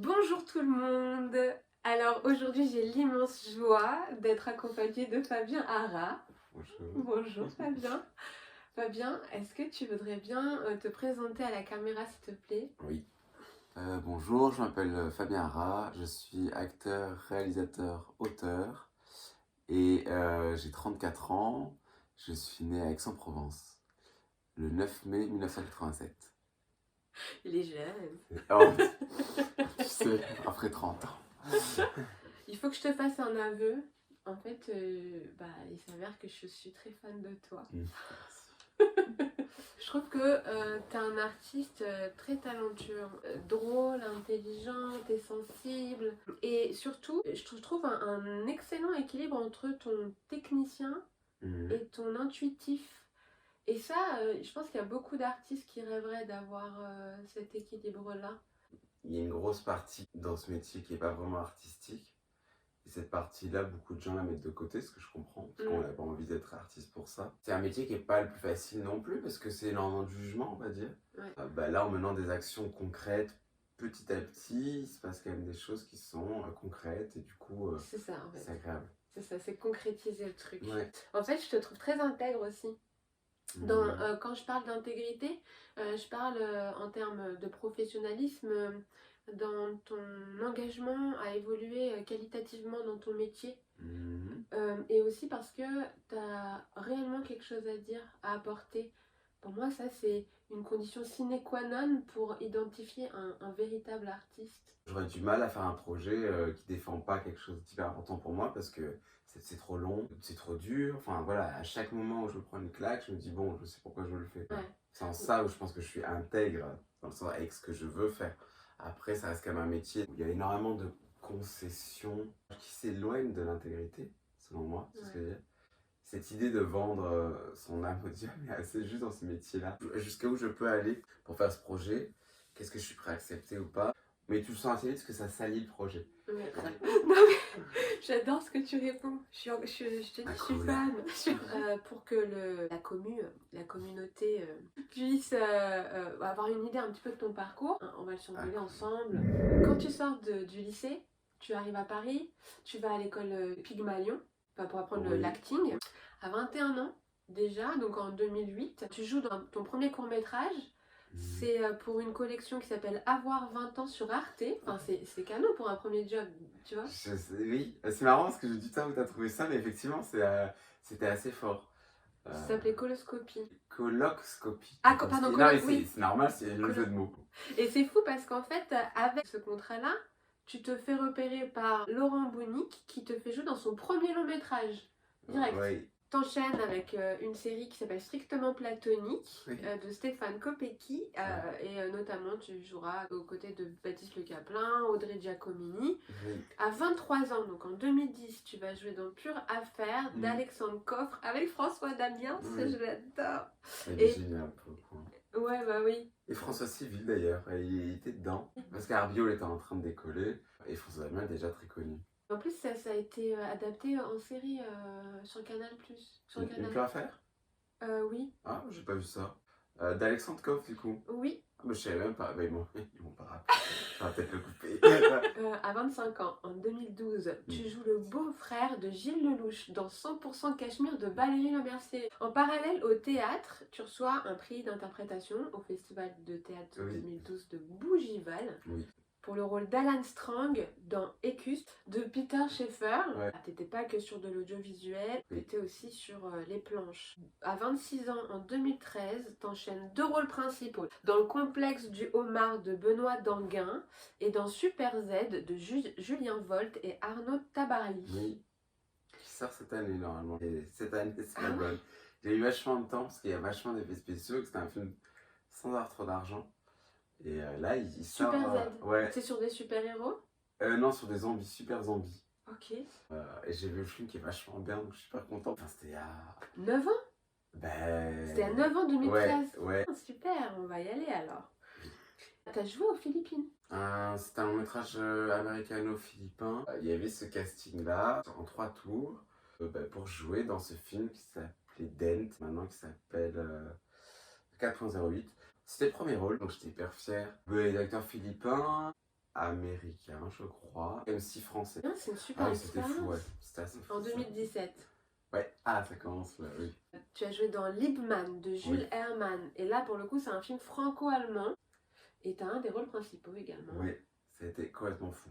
Bonjour tout le monde. Alors aujourd'hui j'ai l'immense joie d'être accompagnée de Fabien Hara. Bonjour. Bonjour Fabien. Fabien, est-ce que tu voudrais bien te présenter à la caméra s'il te plaît? Oui. Bonjour, je m'appelle Fabien Hara, je suis acteur, réalisateur, auteur et j'ai 34 ans. Je suis né à Aix-en-Provence le 9 mai 1987. Il est jeune. Oh, tu sais, après 30 ans. Il faut que je te fasse un aveu. En fait, il s'avère que je suis très fan de toi. Je trouve que t'es un artiste très talentueux, drôle, intelligent, t'es sensible. Et surtout, je trouve un excellent équilibre entre ton technicien et ton intuitif. Et ça, je pense qu'il y a beaucoup d'artistes qui rêveraient d'avoir cet équilibre-là. Il y a une grosse partie dans ce métier qui n'est pas vraiment artistique. Et cette partie-là, beaucoup de gens la mettent de côté, ce que je comprends, parce qu'on n'a pas envie d'être artiste pour ça. C'est un métier qui n'est pas le plus facile non plus, parce que c'est énormément de jugement, on va dire. Ouais. Là, en menant des actions concrètes, petit à petit, il se passe quand même des choses qui sont concrètes, et du coup, C'est ça en fait. c'est agréable. C'est ça, c'est concrétiser le truc. Ouais. En fait, je te trouve très intègre aussi. Quand je parle d'intégrité, je parle en termes de professionnalisme, dans ton engagement à évoluer qualitativement dans ton métier. Et aussi parce que tu as réellement quelque chose à dire, à apporter. Pour moi, ça, c'est une condition sine qua non pour identifier un véritable artiste. J'aurais du mal à faire un projet qui défend pas quelque chose d'hyper important pour moi parce que c'est trop long, c'est trop dur. Enfin voilà, à chaque moment où je prends une claque, je me dis bon, je sais pourquoi je le fais. Ouais. C'est en ça où je pense que je suis intègre dans le sens avec ce que je veux faire. Après, ça reste quand même un métier où il y a énormément de concessions qui s'éloignent de l'intégrité, selon moi, c'est ce que je veux dire. Cette idée de vendre son âme au diable est assez juste dans ce métier-là. Jusqu'à où je peux aller pour faire ce projet, qu'est-ce que je suis prêt à accepter ou pas. Mais tu le sens assez vite parce que ça salit le projet. Ouais. Non mais j'adore ce que tu réponds. Je te dis, je suis fan. Pour que la communauté puisse avoir une idée un petit peu de ton parcours, on va le survoler ensemble. Quand tu sors du lycée, tu arrives à Paris, tu vas à l'école Pygmalion pour apprendre l'acting. À 21 ans déjà, donc en 2008, tu joues dans ton premier court-métrage. C'est pour une collection qui s'appelle Avoir 20 ans sur Arte. Enfin, c'est canon pour un premier job, tu vois. Oui, c'est marrant parce que je dis ça où tu as trouvé ça, mais effectivement, c'était assez fort. Ça s'appelait Coloscopie. Collocscopie. Ah, pardon, oui. C'est normal, c'est le jeu de mots. Et c'est fou parce qu'en fait, avec ce contrat-là, tu te fais repérer par Laurent Bounic qui te fait jouer dans son premier long métrage. Direct. Oui. T'enchaînes avec une série qui s'appelle Strictement Platonique de Stéphane Kopecky et notamment tu joueras aux côtés de Baptiste Le Caplin, Audrey Giacomini. À 23 ans, donc en 2010, tu vas jouer dans Pure Affaire d'Alexandre Coffre avec François Damiens, ça je l'adore. Il est génial pour le coup. Ouais, bah oui. Et François Civil d'ailleurs, il était dedans. Parce qu'Arbiol était en train de décoller et François Damiens est déjà très connu. En plus, ça a été adapté en série sur Canal+. Une Pure Affaire ? Oui. Ah, j'ai pas vu ça. D'Alexandre Coff, du coup. Oui. Ah, mais je savais même pas. Mais bon, ils vont pas rappeler. Je vais peut-être le couper. À 25 ans, en 2012, tu joues le beau-frère de Gilles Lelouch dans 100% Cachemire de Valérie Lemercier. En parallèle au théâtre, tu reçois un prix d'interprétation au Festival de théâtre 2012 de Bougival. Oui. Pour le rôle d'Alan Strang dans Écus de Peter Sheffer. T'étais pas que sur de l'audiovisuel, t'étais aussi sur les planches. À 26 ans, en 2013, t'enchaînes 2 rôles principaux. Dans Le complexe du homard de Benoît Danguin et dans Super Z de Julien Volt et Arnaud Tabarly. Oui. Qui sort cette année normalement. Et cette année, c'est la bonne. J'ai eu vachement de temps parce qu'il y a vachement d'effets spéciaux, que c'était un film sans avoir trop d'argent. Et là, il sort. Super Z. Ouais. C'est sur des super-héros? Non, sur des zombies, super zombies. Ok. Et j'ai vu le film qui est vachement bien, donc je suis super content. Enfin, c'était à 9 ans? C'était à 9 ans, 2013. Ouais. Super, on va y aller alors. T'as joué aux Philippines? C'était un long métrage américano-philippin. Il y avait ce casting-là, en 3 tours, pour jouer dans ce film qui s'appelait Dent, maintenant qui s'appelle 4.08. C'était le premier rôle, donc j'étais hyper fier. Les acteurs philippins, américain, je crois. MC français. Ah, c'est une super Ah oui, c'était fou, ouais. expérience. C'était assez fou. En ça. 2017. Ouais, ah, ça commence là, oui. Tu as joué dans Liebman de Jules Oui. Hermann. Et là, pour le coup, c'est un film franco-allemand. Et tu as un des rôles principaux également. Oui, c'était complètement fou.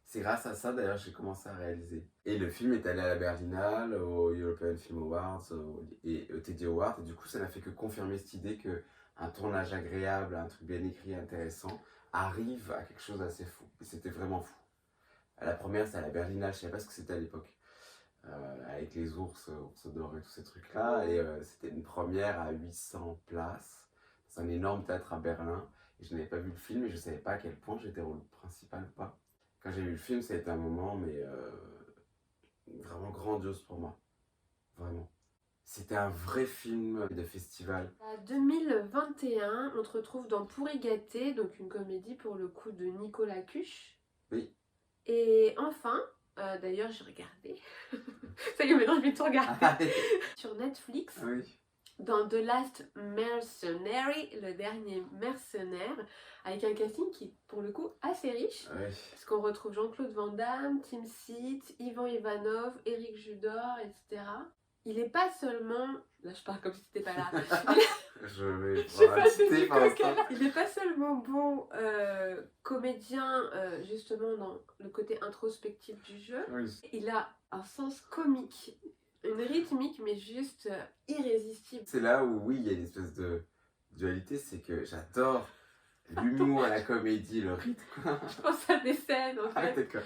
C'est grâce à ça d'ailleurs que j'ai commencé à réaliser. Et le film est allé à la Berlinale, au European Film Awards et au Teddy Awards. Et du coup, ça n'a fait que confirmer cette idée qu'un tournage agréable, un truc bien écrit, intéressant, arrive à quelque chose d'assez fou. Et c'était vraiment fou. La première, c'était à la Berlinale, je ne savais pas ce que c'était à l'époque. Avec les ours d'or et tous ces trucs-là. Et c'était une première à 800 places. C'est un énorme théâtre à Berlin. Et je n'avais pas vu le film et je ne savais pas à quel point j'étais rôle principal ou pas. Quand j'ai vu le film, ça a été un moment mais vraiment grandiose pour moi. Vraiment. C'était un vrai film de festival. En 2021, on te retrouve dans Pourri gâté, donc une comédie pour le coup de Nicolas Cuche. Oui. Et enfin, d'ailleurs j'ai regardé, ça y est maintenant je vais tout regarder, sur Netflix, Oui. dans The Last Mercenary, le dernier mercenaire, avec un casting qui est pour le coup assez riche, Oui. parce qu'on retrouve Jean-Claude Van Damme, Tim Seat, Ivan Ivanov, Éric Judor, etc. Il est pas seulement, là je parle comme si t'étais pas là, Je vais j'ai voir un passé petit du pour coq l'instant. Il n'est pas seulement bon comédien, justement dans le côté introspectif du jeu, Oui. il a un sens comique, une rythmique, mais juste irrésistible. C'est là où, oui, il y a une espèce de dualité, c'est que j'adore l'humour et la comédie, le rythme. Je pense à des scènes en Ah, fait. d'accord.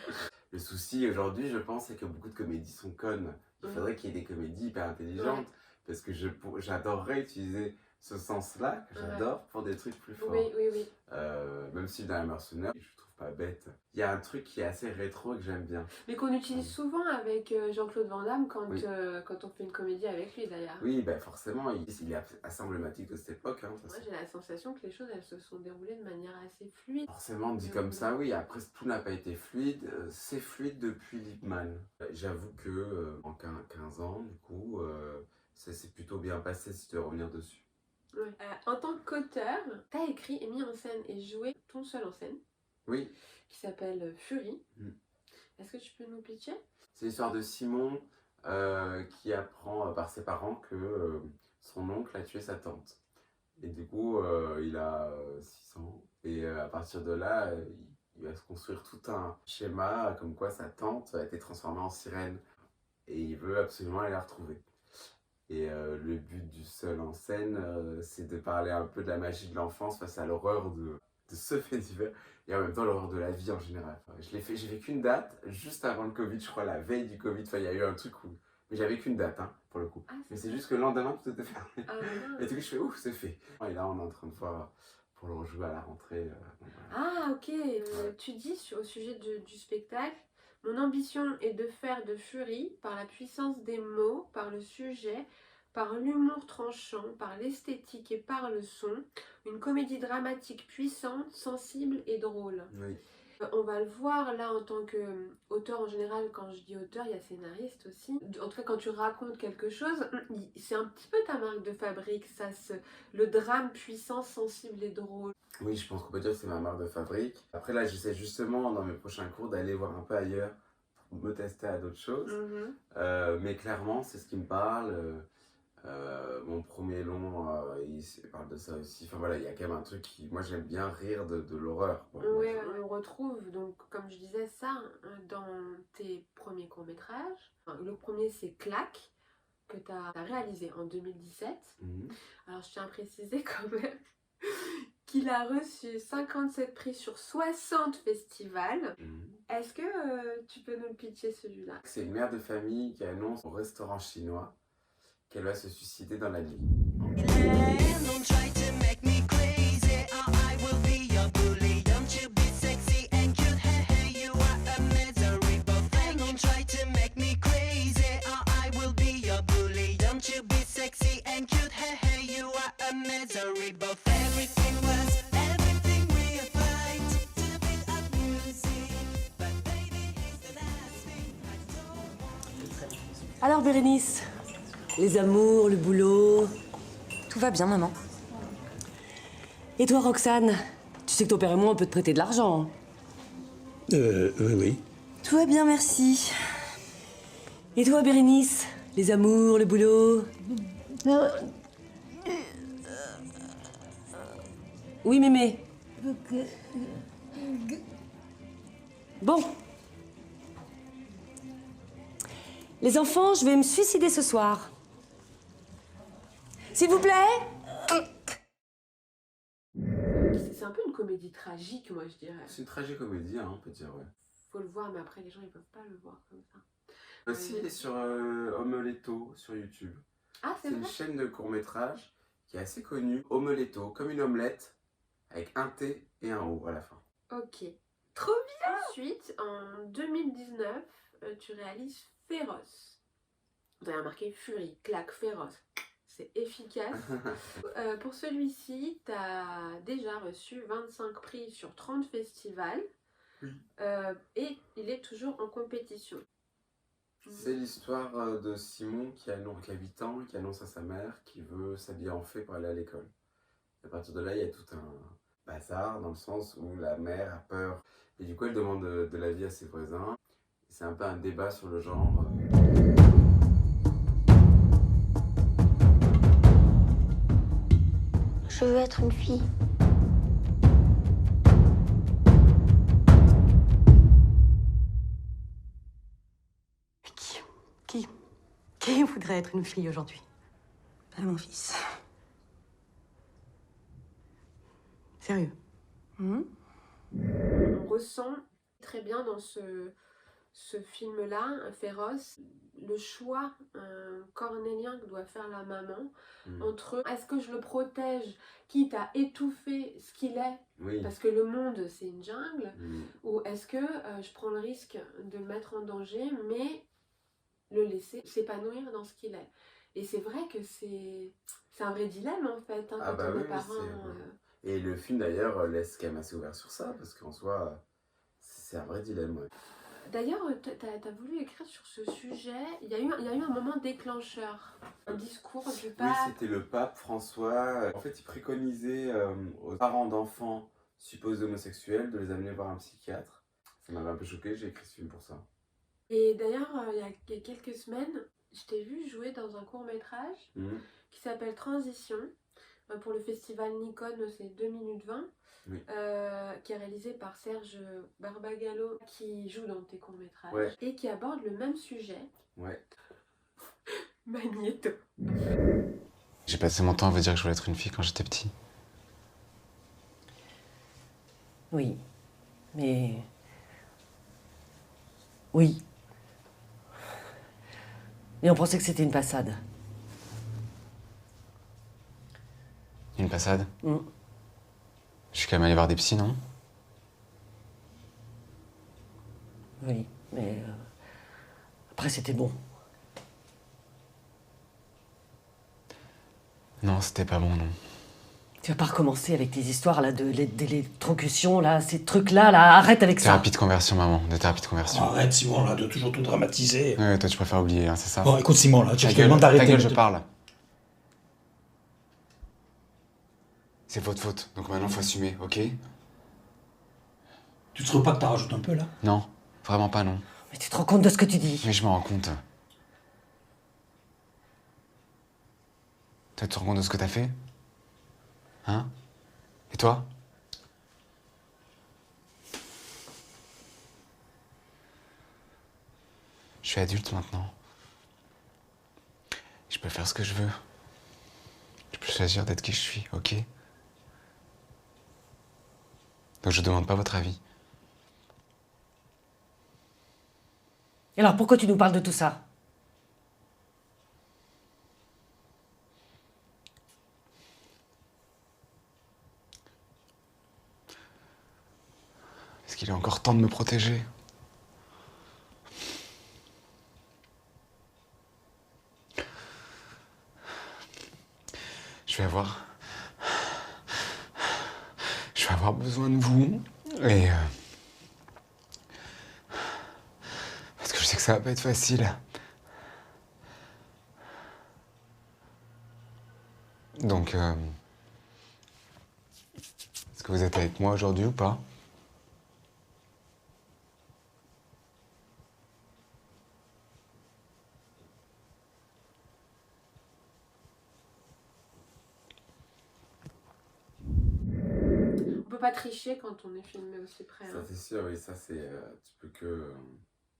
Le souci aujourd'hui, je pense, c'est que beaucoup de comédies sont connes. Il faudrait qu'il y ait des comédies hyper intelligentes. Ouais. Parce que j'adorerais utiliser ce sens-là, que j'adore, pour des trucs plus forts. Oui, oui, oui. Même si dans les mercenaires, je trouve pas bête. Il y a un truc qui est assez rétro et que j'aime bien. Mais qu'on utilise souvent avec Jean-Claude Van Damme quand, Oui. quand on fait une comédie avec lui d'ailleurs. Oui, ben forcément, il est assez emblématique de cette époque. Hein, Moi j'ai la sensation que les choses elles se sont déroulées de manière assez fluide. Forcément, dit comme ça, oui. Après, tout n'a pas été fluide. C'est fluide depuis Liebman. J'avoue que en 15 ans, du coup, ça s'est plutôt bien passé si tu veux revenir dessus. Ouais. En tant qu'auteur, tu as écrit et mis en scène et joué ton seul en scène, Oui. qui s'appelle Fury. Mm. Est-ce que tu peux nous pitcher? C'est l'histoire de Simon qui apprend par ses parents que son oncle a tué sa tante. Et du coup, il a 6 ans. Et à partir de là, il va se construire tout un schéma comme quoi sa tante a été transformée en sirène. Et il veut absolument aller la retrouver. Et le but du seul en scène, c'est de parler un peu de la magie de l'enfance face à l'horreur de ce fait divers et en même temps l'horreur de la vie en général. Enfin, j'ai fait qu'une date juste avant le Covid, je crois, la veille du Covid. Enfin, il y a eu un truc où. Mais j'avais qu'une date, hein, pour le coup. Ah, Mais c'est juste que le lendemain, tout était fermé. Ah, Et du coup, je fais ouf, c'est fait. Et là, on est en train de voir pour le rejouer à la rentrée. Donc, voilà. Ah, ok. Tu dis au sujet du spectacle, mon ambition est de faire de Fury, par la puissance des mots, par le sujet, par l'humour tranchant, par l'esthétique et par le son, une comédie dramatique puissante, sensible et drôle. Oui. On va le voir là en tant qu'auteur en général, quand je dis auteur, il y a scénariste aussi. En tout cas, quand tu racontes quelque chose, c'est un petit peu ta marque de fabrique, le drame puissant, sensible et drôle. Oui, je pense qu'on peut dire que c'est ma marque de fabrique. Après là, j'essaie justement dans mes prochains cours d'aller voir un peu ailleurs pour me tester à d'autres choses. Mais clairement, c'est ce qui me parle. Mon premier long, il parle de ça aussi. Enfin voilà, il y a quand même un truc qui. Moi, j'aime bien rire de l'horreur. Oui, on retrouve, donc, comme je disais, ça dans tes premiers courts-métrages. Enfin, le premier, c'est Claque, que tu as réalisé en 2017. Alors, je tiens à préciser quand même qu'il a reçu 57 prix sur 60 festivals. Est-ce que tu peux nous le pitcher celui-là? C'est une mère de famille qui annonce au restaurant chinois qu'elle va se suicider dans la nuit. Alors Bérénice, les amours, le boulot, Tout va bien, maman. et toi Roxane, tu sais que ton père et moi on peut te prêter de l'argent. Hein. Oui. Tout va bien, merci. Et toi, Bérénice? Les amours, le boulot? Oui, mémé. Bon. Les enfants, je vais me suicider ce soir. S'il vous plaît? C'est un peu une comédie tragique, moi je dirais. C'est une tragicomédie, hein, on peut dire, ouais. Faut le voir, mais après les gens ils peuvent pas le voir comme ça. Aussi, il est sur Omeletto sur YouTube. Ah, c'est C'est une vrai? chaîne de court-métrage qui est assez connue. Omeletto, comme une omelette, avec un T et un O à la fin. Ok. Trop bien! Ensuite, en 2019, tu réalises Féroce. Vous avez remarqué Fury, claque, féroce. C'est efficace. Pour celui-ci, tu as déjà reçu 25 prix sur 30 festivals. Oui. Et il est toujours en compétition. C'est l'histoire de Simon qui a 8 ans, qui annonce à sa mère qu'il veut s'habiller en fée pour aller à l'école. À partir de là, il y a tout un bazar dans le sens où la mère a peur. Et du coup, elle demande de l'avis à ses voisins. C'est un peu un débat sur le genre. Je veux être une fille. Qui voudrait être une fille aujourd'hui? Pas mon fils. Sérieux? On ressent très bien dans ce film-là, Féroce, le choix cornélien que doit faire la maman entre est-ce que je le protège, quitte à étouffer ce qu'il est, Oui. parce que le monde c'est une jungle, ou est-ce que je prends le risque de le mettre en danger, mais le laisser s'épanouir dans ce qu'il est. Et c'est vrai que c'est un vrai dilemme en fait, hein, Ah quand bah on oui, est parent. Et le film d'ailleurs laisse quand même assez ouvert sur ça, parce qu'en soi, c'est un vrai dilemme. Ouais. D'ailleurs, t'as voulu écrire sur ce sujet, il y a eu un moment déclencheur, un discours du Oui, pape. c'était le pape François. En fait, il préconisait aux parents d'enfants supposés homosexuels de les amener voir un psychiatre. Ça m'avait un peu choqué, j'ai écrit ce film pour ça. Et d'ailleurs, il y a quelques semaines, je t'ai vu jouer dans un court-métrage qui s'appelle Transition, pour le festival Nikon, c'est 2 minutes 20, Oui. qui est réalisé par Serge Barbagallo, qui joue dans tes courts-métrages, Ouais. et qui aborde le même sujet. Ouais. Magnéto. J'ai passé mon temps à vous dire que je voulais être une fille quand j'étais petit. Oui. Mais... Oui. Mais on pensait que c'était une passade. Une passade. Je suis quand même allé voir des psys, non? Oui, mais... Après, c'était bon. Non, c'était pas bon, non. Tu vas pas recommencer avec tes histoires, là, d'électrocution, là, ces trucs-là, là, arrête avec ça. Thérapie de conversion, maman, de thérapie de conversion. Arrête, Simon, là, de toujours tout dramatiser. Ouais, toi, tu préfères oublier, hein, c'est ça? Bon, écoute, Simon, là, je te Ta demande d'arrêter. gueule, je parle. C'est votre faute, donc maintenant, faut assumer, ok? Tu trouves pas que t'en rajoutes un peu, là? Non, vraiment pas, non. Mais tu te rends compte de ce que tu dis? Mais je m'en rends compte. Toi, tu te rends compte de ce que t'as fait? Hein? Et toi? Je suis adulte maintenant. Je peux faire ce que je veux. Je peux choisir d'être qui je suis, ok? Donc je demande pas votre avis. Et alors, pourquoi tu nous parles de tout ça? Est-ce qu'il est encore temps de me protéger? Je vais avoir besoin de vous. Et... parce que je sais que ça va pas être facile. Donc... est-ce que vous êtes avec moi aujourd'hui ou pas? pas tricher quand on est filmé aussi près. Ça Hein. c'est sûr, oui, ça c'est... tu peux que...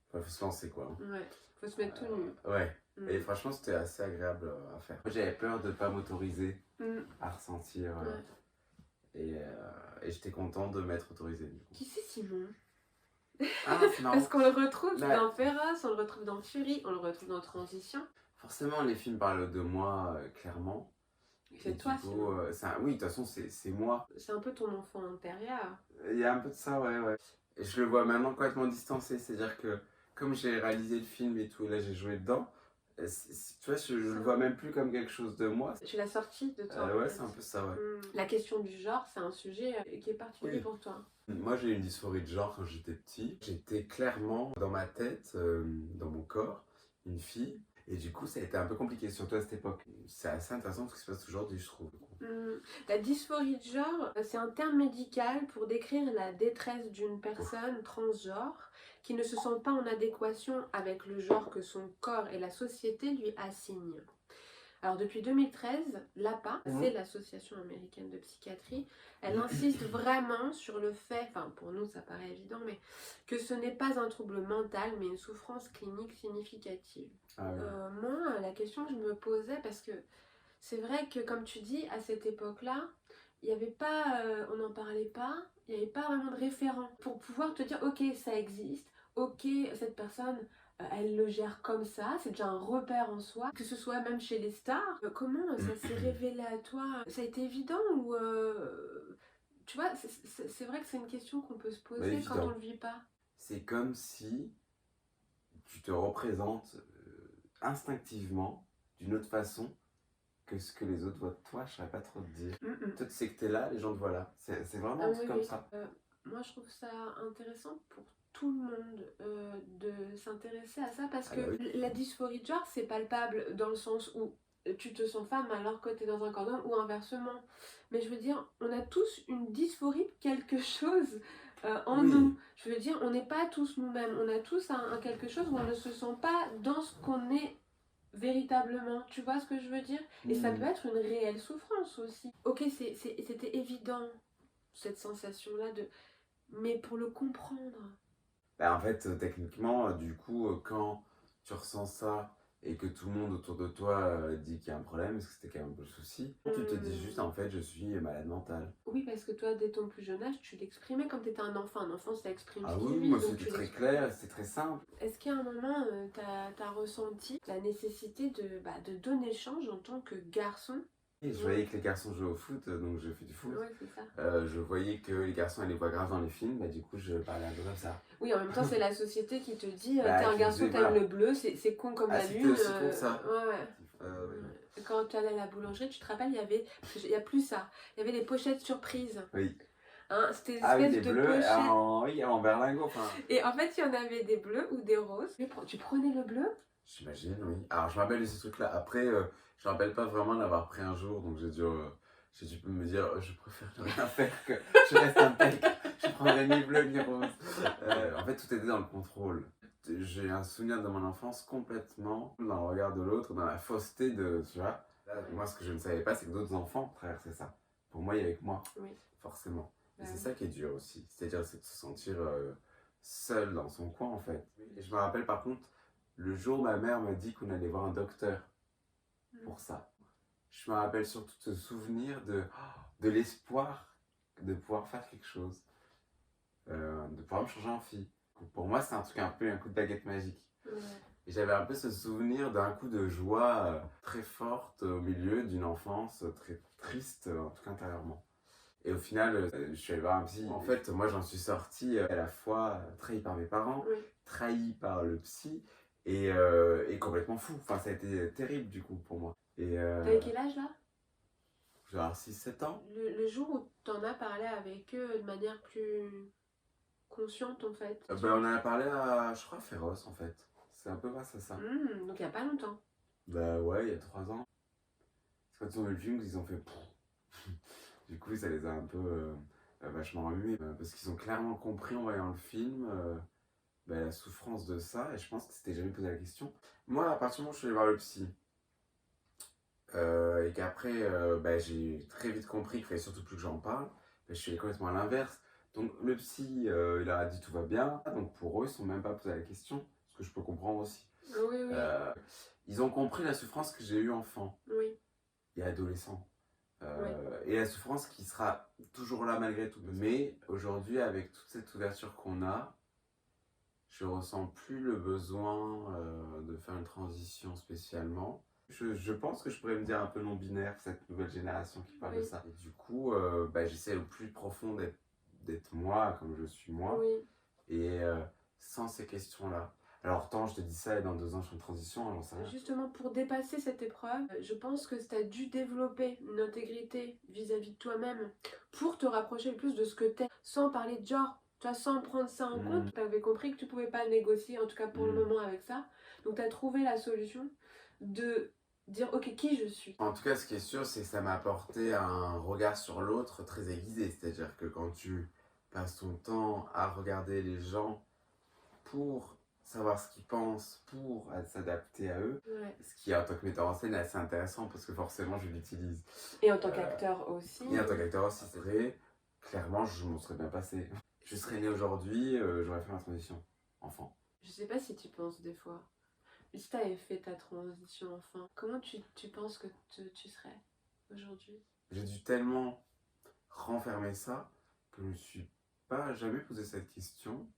Enfin, faut se lancer quoi. Ouais, faut se mettre tout nu. Ouais, Mm. et franchement c'était assez agréable à faire. Moi j'avais peur de pas m'autoriser Mm. à ressentir, Ouais. et j'étais content de m'être autorisé du coup. Qui c'est Simon? Ah, c'est marrant. Parce qu'on le retrouve Ouais. dans Féroce, on le retrouve dans Fury, on le retrouve dans Transition. Forcément les films parlent de moi, clairement. Et C'est du toi, coup, Simon. oui, de toute façon c'est moi. C'est un peu ton enfant intérieur. Il y a un peu de ça, ouais. Et je le vois maintenant complètement distancé, c'est-à-dire que comme j'ai réalisé le film et tout, et là j'ai joué dedans, tu vois, je le vois même plus comme quelque chose de moi. Tu l'as sorti de toi. en Ouais, fait. c'est un peu ça, ouais. La question du genre, c'est un sujet qui est particulier Oui. pour toi. Moi j'ai eu une dysphorie de genre quand j'étais petit. J'étais clairement dans ma tête, dans mon corps, une fille. Et du coup ça a été un peu compliqué, surtout à cette époque. C'est assez intéressant ce qui se passe aujourd'hui, je trouve. La dysphorie de genre, c'est un terme médical pour décrire la détresse d'une personne transgenre qui ne se sent pas en adéquation avec le genre que son corps et la société lui assignent. Alors depuis 2013, l'APA, c'est l'Association américaine de psychiatrie, elle insiste vraiment sur le fait, enfin pour nous ça paraît évident, mais que ce n'est pas un trouble mental mais une souffrance clinique significative. Ah ouais. Moi, la question que je me posais, parce que c'est vrai que comme tu dis, à cette époque-là, il n'y avait pas, on n'en parlait pas, il n'y avait pas vraiment de référent pour pouvoir te dire ok ça existe, ok cette personne elle le gère comme ça, c'est déjà un repère en soi, que ce soit même chez les stars. Comment ça s'est révélé à toi? Ça a été évident ou tu vois, c'est vrai que c'est une question qu'on peut se poser quand on le vit pas. C'est comme si tu te représentes instinctivement d'une autre façon que ce que les autres voient de toi, je saurais pas trop te dire. Toi tu sais que t'es là, les gens te voient là. C'est vraiment un truc comme ça. Moi je trouve ça intéressant pour tout le monde de s'intéresser à ça parce que la dysphorie de genre c'est palpable dans le sens où tu te sens femme alors que tu es dans un corps d'homme ou inversement. Mais je veux dire, on a tous une dysphorie de quelque chose en nous. Je veux dire, on n'est pas tous nous-mêmes. On a tous un quelque chose où on ne se sent pas dans ce qu'on est véritablement. Tu vois ce que je veux dire? Et ça peut être une réelle souffrance aussi. Ok, c'était évident, cette sensation-là de... Mais pour le comprendre... Bah en fait, techniquement, du coup, quand tu ressens ça et que tout le monde autour de toi dit qu'il y a un problème, parce que c'était quand même un peu le souci, tu te dis juste en fait je suis malade mentale. Oui, parce que toi, dès ton plus jeune âge, tu l'exprimais comme tu étais un enfant. Un enfant, ça exprime Ah ce qu'il oui, vit, moi donc c'était tu très l'exprimes. clair, c'était très simple. Est-ce qu'à un moment, t'as ressenti la nécessité de donner le change en tant que garçon? Et je voyais que les garçons jouaient au foot, donc je fais du foot. Ouais, c'est ça. Je voyais que les garçons allaient voient grave dans les films, bah du coup je parlais un peu comme ça. Oui, en même temps, c'est la société qui te dit Bah, t'es un qui garçon, disait, t'aimes voilà. le bleu, c'est con comme Ah, la c'était lune. aussi con que ça. Ouais. Oui. Quand tu allais à la boulangerie, tu te rappelles, il y avait, parce qu'il n'y a plus ça, il y avait des pochettes surprises. Oui. Hein, c'était une Ah oui, espèce des de bleus pochette. en berlingot, enfin. Et en fait, il y en avait des bleus ou des roses. Tu prenais le bleu? J'imagine, oui. Alors je me rappelle de ces trucs-là. Après, je me rappelle pas vraiment d'avoir pris un jour, donc j'ai dû me dire, je préfère ne rien faire que je reste impec. Je prendrai ni bleu ni rose. En fait, tout était dans le contrôle. J'ai un souvenir de mon enfance complètement dans le regard de l'autre, dans la fausseté de, tu vois. Là, moi, ce que je ne savais pas, c'est que d'autres enfants traversaient ça. Pour moi, il y avait que moi, Oui. forcément. Et Bah c'est oui. ça qui est dur aussi. C'est-à-dire, c'est de se sentir seul dans son coin, en fait. Et je me rappelle, par contre, le jour où ma mère m'a dit qu'on allait voir un docteur pour ça. Je me rappelle surtout de ce souvenir de l'espoir de pouvoir faire quelque chose, de pouvoir me changer en fille. Pour moi, c'est un truc un peu un coup de baguette magique. Ouais. Et j'avais un peu ce souvenir d'un coup de joie très forte au milieu d'une enfance très triste, en tout cas intérieurement. Et au final, je suis allé voir un psy. En fait, moi, j'en suis sorti à la fois trahi par mes parents, Oui. trahi par le psy et complètement fou. Enfin, ça a été terrible du coup pour moi. Et T'avais quel âge là? genre 6-7 ans. Le jour où t'en as parlé avec eux de manière plus consciente en fait. Ben, on en a parlé à, je crois, Féroce en fait. C'est un peu grâce à ça. Donc il n'y a pas longtemps. Bah ouais, il y a 3 ans. C'est quand ils ont vu le film qu'ils ont fait... Du coup, ça les a un peu vachement remués. Parce qu'ils ont clairement compris en voyant le film la souffrance de ça. Et je pense que c'était jamais posé la question. Moi, à partir du moment où je suis allé voir le psy, et qu'après, j'ai très vite compris qu'il fallait surtout plus que j'en parle. Ben, je suis complètement à l'inverse. Donc le psy, il a dit tout va bien. Donc pour eux, ils ne sont même pas posé la question, ce que je peux comprendre aussi. Oui, oui, Ils ont compris la souffrance que j'ai eue enfant oui. et adolescent. Et la souffrance qui sera toujours là malgré tout. Mais aujourd'hui, avec toute cette ouverture qu'on a, je ressens plus le besoin de faire une transition spécialement. Je pense que je pourrais me dire un peu non-binaire, cette nouvelle génération qui parle de Oui. ça. Et du coup, j'essaie au plus profond d'être moi, comme je suis moi, Oui. et sans ces questions-là. Alors, tant je te dis ça et dans 2 ans je suis en transition, j'en sais rien. Justement, pour dépasser cette épreuve, je pense que tu as dû développer une intégrité vis-à-vis de toi-même pour te rapprocher le plus de ce que t'es, sans parler de genre, tu vois, sans prendre ça en compte. Tu avais compris que tu pouvais pas négocier, en tout cas pour le moment, avec ça. Donc, tu as trouvé la solution de dire, ok, qui je suis. En tout cas, ce qui est sûr, c'est que ça m'a apporté un regard sur l'autre très aiguisé. C'est-à-dire que quand tu passes ton temps à regarder les gens pour savoir ce qu'ils pensent, pour s'adapter à eux, Ouais. ce qui en tant que metteur en scène est assez intéressant parce que forcément je l'utilise. Et en tant qu'acteur aussi. Et en tant qu'acteur aussi, c'est vrai, clairement je m'en serais bien passé. Je serais né aujourd'hui, j'aurais fait ma transition enfant. Je sais pas si tu penses des fois, si tu avais fait ta transition enfant, comment tu penses que tu serais aujourd'hui? J'ai dû tellement renfermer ça que je me suis pas jamais posé cette question.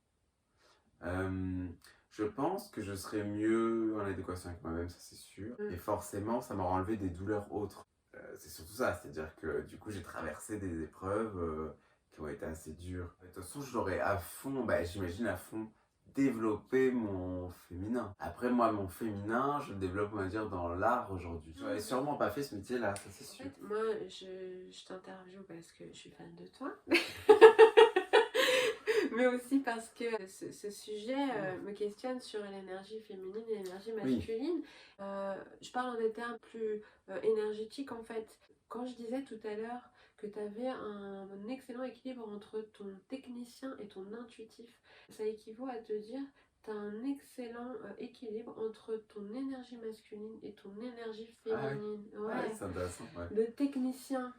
Je pense que je serais mieux en adéquation avec moi-même, ça c'est sûr. Et forcément, ça m'aura enlevé des douleurs autres. C'est surtout ça, c'est-à-dire que du coup, j'ai traversé des épreuves qui ont été assez dures. De toute façon, je l'aurais à fond, j'imagine à fond, développer mon féminin. Après, moi, mon féminin, je le développe, on va dire, dans l'art aujourd'hui. J'aurais sûrement pas fait ce métier-là, ça c'est En sûr. fait, moi, je t'interviewe parce que je suis fan de toi. Mais aussi parce que ce sujet me questionne sur l'énergie féminine et l'énergie masculine. Je parle en des termes plus énergétiques en fait. Quand je disais tout à l'heure que tu avais un excellent équilibre entre ton technicien et ton intuitif, ça équivaut à te dire tu as un excellent équilibre entre ton énergie masculine et ton énergie féminine. Ouais, c'est intéressant, ouais. Le technicien,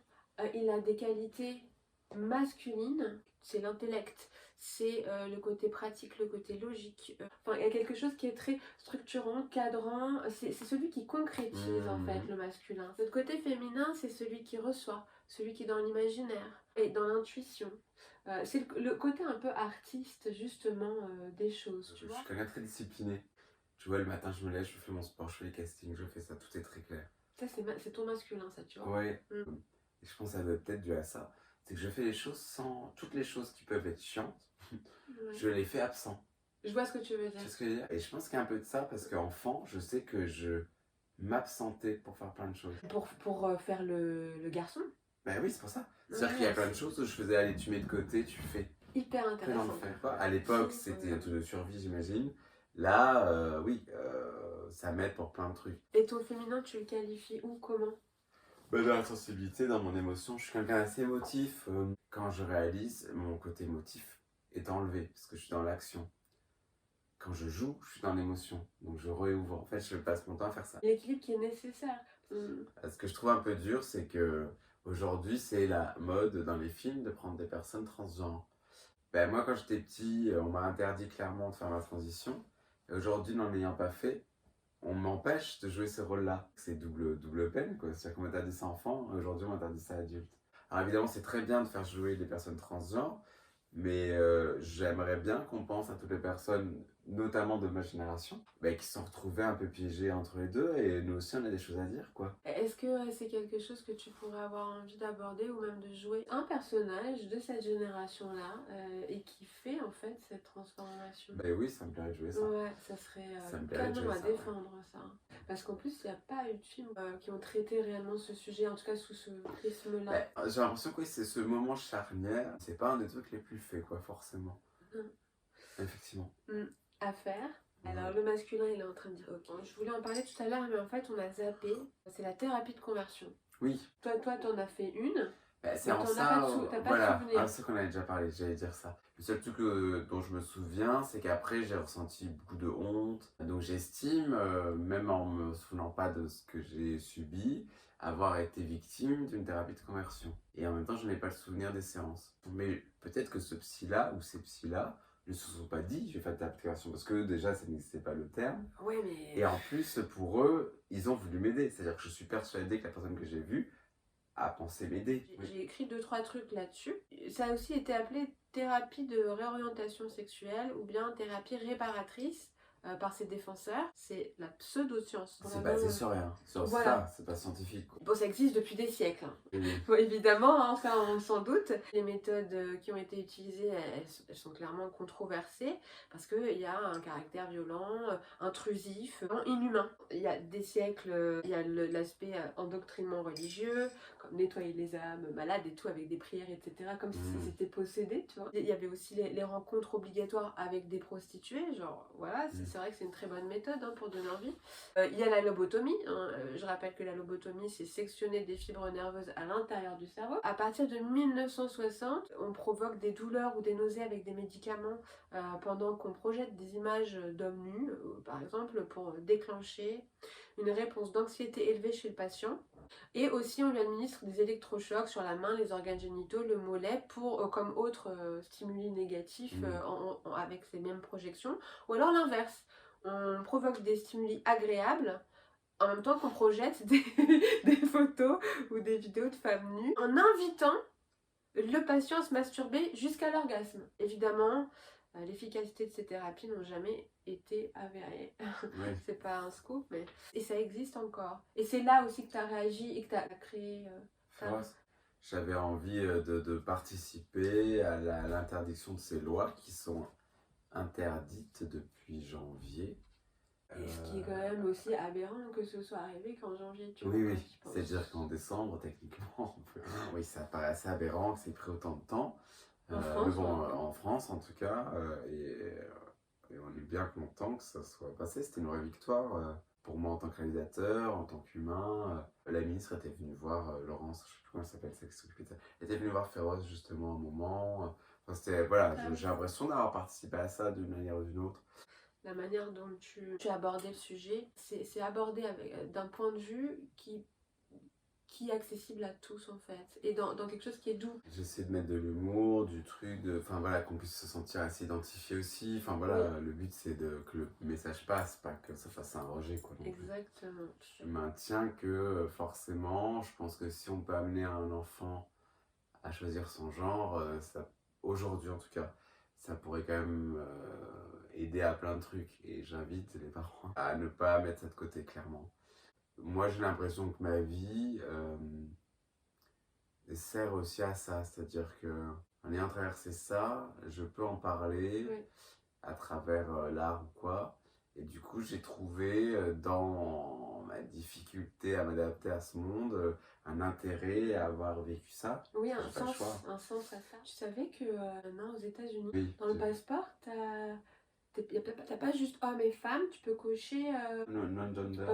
il a des qualités masculines, c'est l'intellect, c'est le côté pratique, le côté logique. Enfin, il y a quelque chose qui est très structurant, cadrant, c'est celui qui concrétise en fait le masculin. Notre côté féminin, c'est celui qui reçoit, celui qui est dans l'imaginaire et dans l'intuition. C'est le côté un peu artiste justement des choses, tu Je vois. suis quelqu'un de très discipliné. Tu vois, le matin, je me lève, je fais mon sport, je fais les castings, je fais ça, tout est très clair. Ça, c'est ton masculin, ça, tu vois. Ouais. Et je pense que ça doit peut-être dû à ça. C'est que je fais les choses sans... Toutes les choses qui peuvent être chiantes, je les fais absent. Je vois ce que tu veux dire. Tu sais ce que je veux dire? Et je pense qu'il y a un peu de ça parce qu'enfant, je sais que je m'absentais pour faire plein de choses. Pour faire le garçon. Ben oui, c'est pour ça. C'est-à-dire qu'il y a plein de choses où je faisais aller, tu mets de côté, tu fais. Hyper Non, intéressant. ne fais pas. À l'époque, c'était un truc de survie, j'imagine. Là, oui, ça m'aide pour plein de trucs. Et ton féminin, tu le qualifies où, comment? Dans la sensibilité, dans mon émotion, je suis quelqu'un d'assez émotif. Quand je réalise, mon côté émotif est enlevé parce que je suis dans l'action. Quand je joue, je suis dans l'émotion. Donc je réouvre. En fait, je passe mon temps à faire ça. L'équilibre qui est nécessaire. Ce que je trouve un peu dur, c'est que aujourd'hui, c'est la mode dans les films de prendre des personnes transgenres. Moi, quand j'étais petit, on m'a interdit clairement de faire ma transition. Et aujourd'hui, n'en l'ayant pas fait, on m'empêche de jouer ces rôles-là. C'est double peine, quoi. C'est-à-dire qu'on m'interdit ça enfant, aujourd'hui on m'interdit ça adulte. Alors évidemment, c'est très bien de faire jouer des personnes transgenres, mais j'aimerais bien qu'on pense à toutes les personnes, notamment de ma génération, qui se sont retrouvées un peu piégées entre les deux, et nous aussi on a des choses à dire, quoi. Est-ce que c'est quelque chose que tu pourrais avoir envie d'aborder ou même de jouer un personnage de cette génération-là et qui fait en fait cette transformation? Oui, ça me plairait de jouer ça. Ouais, ça serait Ça me plairait de canon jouer à ça, défendre ça. Parce qu'en plus, il n'y a pas eu de films qui ont traité réellement ce sujet, en tout cas sous ce prisme-là. J'ai l'impression que oui, c'est ce moment charnière, c'est pas un des trucs les plus faits, quoi, forcément. Effectivement. À faire. Alors le masculin il est en train de dire ok. Je voulais en parler tout à l'heure mais en fait on a zappé. C'est la thérapie de conversion. Oui. Toi t'en as fait une. Bah, c'est Donc en t'en as ça, pas de t'as pas de voilà, souvenir. c'est qu'on avait déjà parlé, j'allais dire ça. Le seul truc dont je me souviens, c'est qu'après j'ai ressenti beaucoup de honte. Donc j'estime, même en me souvenant pas de ce que j'ai subi, avoir été victime d'une thérapie de conversion. Et en même temps, je n'ai pas le souvenir des séances. Mais peut-être que ce psy-là ou ces psys-là ne se sont pas dit, je vais faire de thérapie de conversion, parce que déjà, ça n'existait pas le terme. Ouais, mais... Et en plus, pour eux, ils ont voulu m'aider. C'est-à-dire que je suis persuadé que la personne que j'ai vue a pensé m'aider. J'ai écrit 2-3 trucs là-dessus. Ça a aussi été appelé thérapie de réorientation sexuelle ou bien thérapie réparatrice par ses défenseurs. C'est la pseudo-science. C'est Vraiment, basé sur rien, sur voilà. ça, c'est pas scientifique. Quoi. Bon, ça existe depuis des siècles. Hein. Et Bon, évidemment, hein, ça on s'en doute. Les méthodes qui ont été utilisées, elles sont clairement controversées parce qu'il y a un caractère violent, intrusif, inhumain. Il y a des siècles, il y a l'aspect endoctrinement religieux, comme nettoyer les âmes malades et tout avec des prières, etc. Comme si c'était possédé, tu vois. Il y avait aussi les rencontres obligatoires avec des prostituées, genre voilà, c'est vrai que c'est une très bonne méthode hein, pour donner envie. Il y a la lobotomie, hein. Je rappelle que la lobotomie c'est sectionner des fibres nerveuses à l'intérieur du cerveau. À partir de 1960, on provoque des douleurs ou des nausées avec des médicaments pendant qu'on projette des images d'hommes nus, par exemple, pour déclencher une réponse d'anxiété élevée chez le patient. Et aussi on lui administre des électrochocs sur la main, les organes génitaux, le mollet pour comme autre stimuli négatif avec ces mêmes projections. Ou alors l'inverse, on provoque des stimuli agréables en même temps qu'on projette des photos ou des vidéos de femmes nues en invitant le patient à se masturber jusqu'à l'orgasme. Évidemment, l'efficacité de ces thérapies n'ont jamais été avérées. Oui. C'est pas un scoop, mais... Et ça existe encore. Et c'est là aussi que tu as réagi et que tu as créé... J'avais envie de participer à l'interdiction de ces lois qui sont interdites depuis janvier. Et ce qui est quand même aussi aberrant que ce soit arrivé qu'en janvier, tu vois. Oui, c'est-à-dire qu'en décembre, techniquement, oui, ça paraît assez aberrant que c'est pris autant de temps. En France, mais bon, en France en tout cas, et on est bien content que ça soit passé. C'était une vraie victoire pour moi en tant que réalisateur, en tant qu'humain. La ministre était venue voir Laurence, je sais plus comment elle s'appelle, celle qui s'occupait de ça. Elle était venue voir Féroce justement un moment. Enfin, c'était, voilà, j'ai l'impression d'avoir participé à ça d'une manière ou d'une autre. La manière dont tu as abordé le sujet, c'est abordé d'un point de vue qui est accessible à tous en fait, et dans quelque chose qui est doux. J'essaie de mettre de l'humour, du truc, enfin voilà, qu'on puisse se sentir assez identifié aussi. Enfin voilà, le but c'est que le message passe, pas que ça fasse un rejet quoi. Exactement. Je maintiens que forcément, je pense que si on peut amener un enfant à choisir son genre, ça, aujourd'hui en tout cas, ça pourrait quand même aider à plein de trucs. Et j'invite les parents à ne pas mettre ça de côté, clairement. Moi, j'ai l'impression que ma vie sert aussi à ça. C'est-à-dire qu'en ayant traversé ça, je peux en parler à travers l'art ou quoi. Et du coup, j'ai trouvé dans ma difficulté à m'adapter à ce monde un intérêt à avoir vécu ça. Oui, un sens à ça. Tu savais que maintenant aux États-Unis, dans le passeport, t'as pas juste homme et femme, tu peux cocher. Non-gender,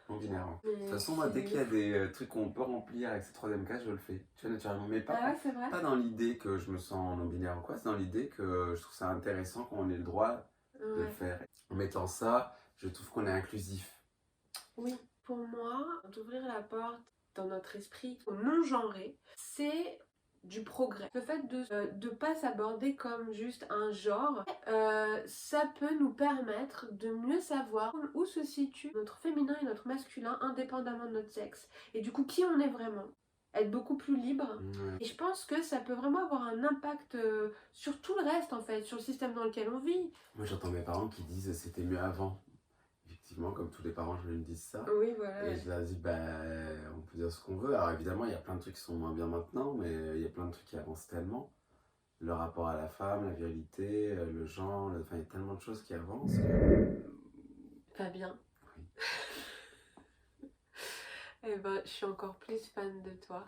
non-binaire. De toute façon, moi, dès qu'il y a des trucs qu'on peut remplir avec cette troisième case, je le fais. Tu vois, naturellement. Mais pas, pas dans l'idée que je me sens non-binaire ou quoi, c'est dans l'idée que je trouve ça intéressant qu'on ait le droit de le faire. En mettant ça, je trouve qu'on est inclusif. Oui, pour moi, d'ouvrir la porte dans notre esprit au non-genré, c'est du progrès. Le fait de pas s'aborder comme juste un genre, ça peut nous permettre de mieux savoir où se situe notre féminin et notre masculin indépendamment de notre sexe. Et du coup, qui on est vraiment. Être beaucoup plus libre. Et je pense que ça peut vraiment avoir un impact sur tout le reste en fait, sur le système dans lequel on vit. Moi j'entends mes parents qui disent c'était mieux avant. Effectivement, comme tous les parents, je me dis ça. Oui, voilà. Et je leur dis, on peut dire ce qu'on veut. Alors évidemment, il y a plein de trucs qui sont moins bien maintenant, mais il y a plein de trucs qui avancent tellement. Le rapport à la femme, la virilité, le genre, enfin, il y a tellement de choses qui avancent. Fabien. Oui. Eh ben, je suis encore plus fan de toi.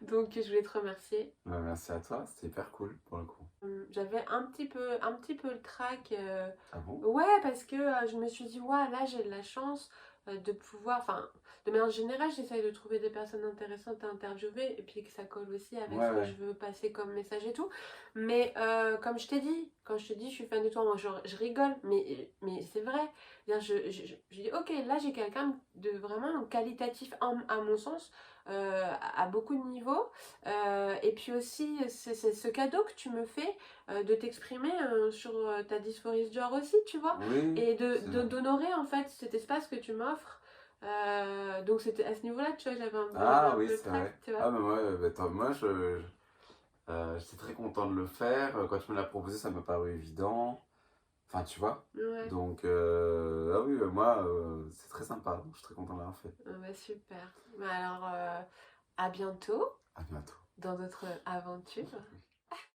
Donc, je voulais te remercier. Merci à toi, c'était hyper cool pour le coup. J'avais un petit peu le trac. Ah bon? Ouais, parce que je me suis dit, ouais, là j'ai de la chance. de pouvoir, enfin, de manière générale, j'essaye de trouver des personnes intéressantes à interviewer et puis que ça colle aussi avec Ouais, ce que ouais. je veux passer comme message et tout. Mais comme je t'ai dit, quand je te dis je suis fan de toi, moi je rigole, mais c'est vrai. C'est-à-dire, je dis ok, là j'ai quelqu'un de vraiment qualitatif à mon sens, à beaucoup de niveaux. Et puis aussi, c'est ce cadeau que tu me fais de t'exprimer sur ta dysphorie de genre aussi, tu vois. Oui, Et c'est vrai. d'honorer en fait cet espace que tu m'offres. Donc c'était à ce niveau-là, tu vois, j'avais Ah un oui, peu le c'est trac, vrai. tu vois. Ah, mais moi, moi j'étais très content de le faire. Quand tu me l'as proposé, ça m'a paru évident. Enfin, tu vois. Ouais, Donc, ah oui, moi, c'est très sympa. Donc, je suis très content de l'avoir fait. bah, super. Bah, alors, à bientôt À bientôt. dans d'autres aventures.